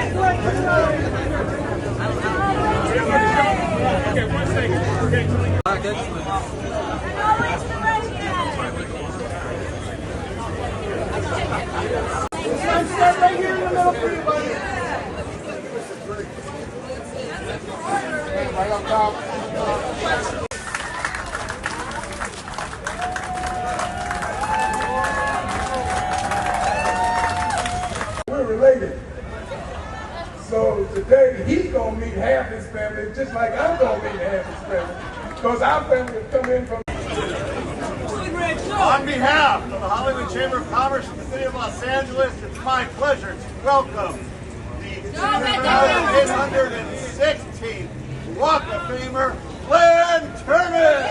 Okay, 1 second. Okay, Stand right here in the middle for you, buddy. Right up top. We're related. So today he's gonna meet half his family, just like I'm gonna meet half his family. Because our family has come in from. On behalf of the Hollywood Chamber of Commerce in the City of Los Angeles, it's my pleasure to welcome the 2,816th Walk of Famer, Glynn Turman!